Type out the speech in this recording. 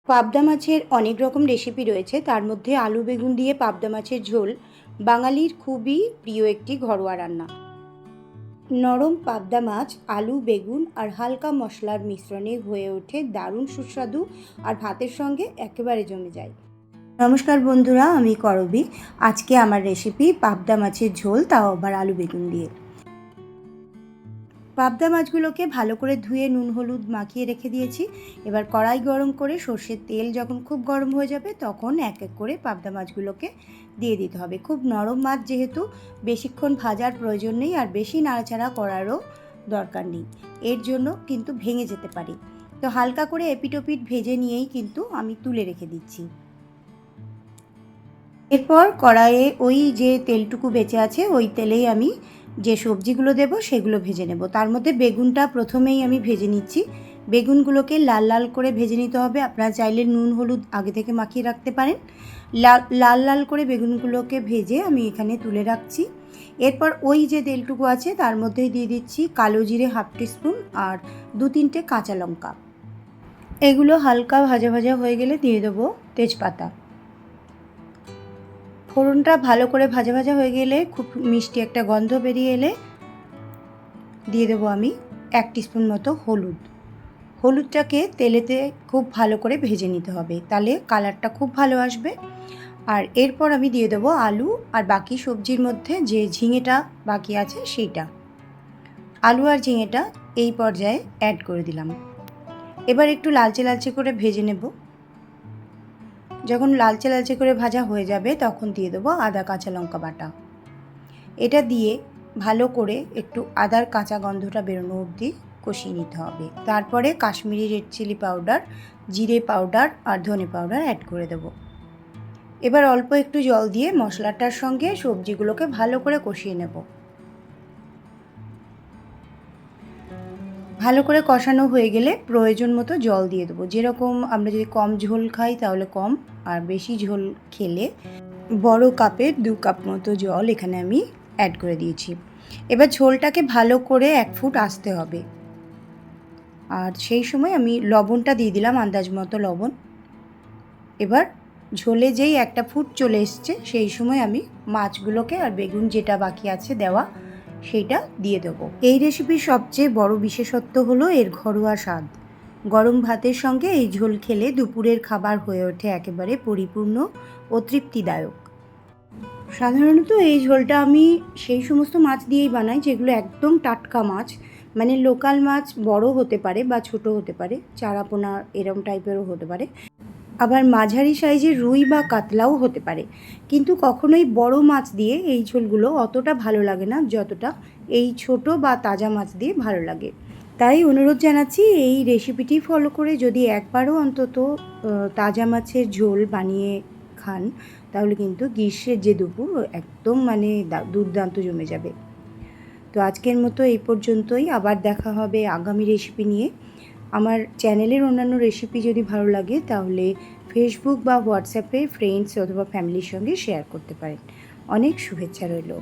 পাবদা মাছের অনেক রকম রেসিপি রয়েছে, তার মধ্যে আলু বেগুন দিয়ে পাবদা মাছের ঝোল বাঙালির খুবই প্রিয় একটি ঘরোয়া রান্না। নরম পাবদা মাছ আলু বেগুন আর হালকা মশলার মিশ্রণে হয়ে ওঠে দারুণ সুস্বাদু, আর ভাতের সঙ্গে একেবারে জমে যায়। নমস্কার বন্ধুরা, আমি করবী। আজকে আমার রেসিপি পাবদা মাছের ঝোল, তাও আবার আলু বেগুন দিয়ে। পাবদা মাছগুলোকে ভালো করে ধুয়ে নুন হলুদ মাখিয়ে রেখে দিয়েছি। এবার কড়াই গরম করে সর্ষের তেল যখন খুব গরম হয়ে যাবে তখন এক এক করে পাবদা মাছগুলোকে দিয়ে দিতে হবে। খুব নরম মাছ যেহেতু বেশিক্ষণ ভাজার প্রয়োজন নেই, আর বেশি নাড়াচাড়া করারও দরকার নেই, এর জন্য কিন্তু ভেঙে যেতে পারে। তো হালকা করে এপিটোপিট ভেজে নিয়েই কিন্তু আমি তুলে রেখে দিচ্ছি। এরপর কড়াইয়ে ওই যে তেলটুকু বেঁচে আছে ওই তেলেই আমি যে সবজিগুলো দেব সেগুলো ভেজে নেব। তার মধ্যে বেগুনটা প্রথমেই আমি ভেজে নিচ্ছি। বেগুনগুলোকে লাল লাল করে ভেজে নিতে হবে। আপনারা চাইলে নুন হলুদ আগে থেকে মাখিয়ে রাখতে পারেন। লাল লাল করে বেগুনগুলোকে ভেজে আমি এখানে তুলে রাখছি। এরপর ওই যে তেলটুকু আছে তার মধ্যেই দিয়ে দিচ্ছি কালো জিরে হাফ টিস্পুন আর 2-3টে কাঁচা লঙ্কা। এগুলো হালকা ভাজা ভাজা হয়ে গেলে দিয়ে দেবো তেজপাতা। ফোড়নটা ভালো করে ভাজা ভাজা হয়ে গেলে, খুব মিষ্টি একটা গন্ধ বেরিয়ে এলে দিয়ে দেবো আমি 1 টিস্পুন মতো হলুদ। হলুদটাকে তেলেতে খুব ভালো করে ভেজে নিতে হবে, তাহলে কালারটা খুব ভালো আসবে। আর এরপর আমি দিয়ে দেবো আলু আর বাকি সবজির মধ্যে যে ঝিঙেটা বাকি আছে সেইটা। আলু আর ঝিঙেটা এই পর্যায়ে অ্যাড করে দিলাম। এবার একটু লালচে লালচে করে ভেজে নেব। যখন লালচে লালচে করে ভাজা হয়ে যাবে তখন দিয়ে দেবো আদা কাঁচা লঙ্কা বাটা। এটা দিয়ে ভালো করে একটু আদার কাঁচা গন্ধটা বেরোনো অবধি কষিয়ে নিতে হবে। তারপরে কাশ্মীরি রেড চিলি পাউডার, জিরে পাউডার আর ধনে পাউডার অ্যাড করে দেবো। এবার অল্প একটু জল দিয়ে মশলাটার সঙ্গে সবজিগুলোকে ভালো করে কষিয়ে নেব। ভালো করে কষানো হয়ে গেলে প্রয়োজন মতো জল দিয়ে দেবো। যেরকম আমরা যদি কম ঝোল খাই তাহলে কম, আর বেশি ঝোল খেলে বড় কাপের 2 কাপ মতো জল এখানে আমি অ্যাড করে দিয়েছি। এবার ঝোলটাকে ভালো করে 1 ফুট আসতে হবে। আর সেই সময় আমি লবণটা দিয়ে দিলাম, আন্দাজ মতো লবণ। এবার ঝোলে যেই 1টা ফুট চলে এসছে সেই সময় আমি মাছগুলোকে আর বেগুন যেটা বাকি আছে দেওয়া সেইটা দিয়ে দেবো। এই রেসিপির সবচেয়ে বড় বিশেষত্ব হলো এর ঘরোয়া স্বাদ। গরম ভাতের সঙ্গে এই ঝোল খেলে দুপুরের খাবার হয়ে ওঠে একেবারে পরিপূর্ণ ও তৃপ্তিদায়ক। সাধারণত এই ঝোলটা আমি সেই সমস্ত মাছ দিয়েই বানাই যেগুলো একদম টাটকা মাছ, মানে লোকাল মাছ বড় হতে পারে বা ছোট হতে পারে, চারাপোনা এরম টাইপেরও হতে পারে, আবার মাঝারি সাইজের রুই বা কাতলাও হতে পারে। কিন্তু কখনোই বড় মাছ দিয়ে এই ঝোলগুলো অতটা ভালো লাগে না যতটা এই ছোট বা তাজা মাছ দিয়ে ভালো লাগে। তাই অনুরোধ জানাচ্ছি এই রেসিপিটি ফলো করে যদি একবারও অন্তত তাজা মাছের ঝোল বানিয়ে খান তাহলে কিন্তু গ্রীষ্মের যে দুপুর একদম মানে দুর্দান্ত জমে যাবে। তো আজকের মতো এই পর্যন্তই, আবার দেখা হবে আগামী রেসিপি নিয়ে। আমার চ্যানেলের অন্যান্য রেসিপি যদি ভালো লাগে তাহলে ফেসবুক বা হোয়াটসঅ্যাপে ফ্রেন্ডস অথবা ফ্যামিলির সঙ্গে শেয়ার করতে পারেন। অনেক শুভেচ্ছা রইল।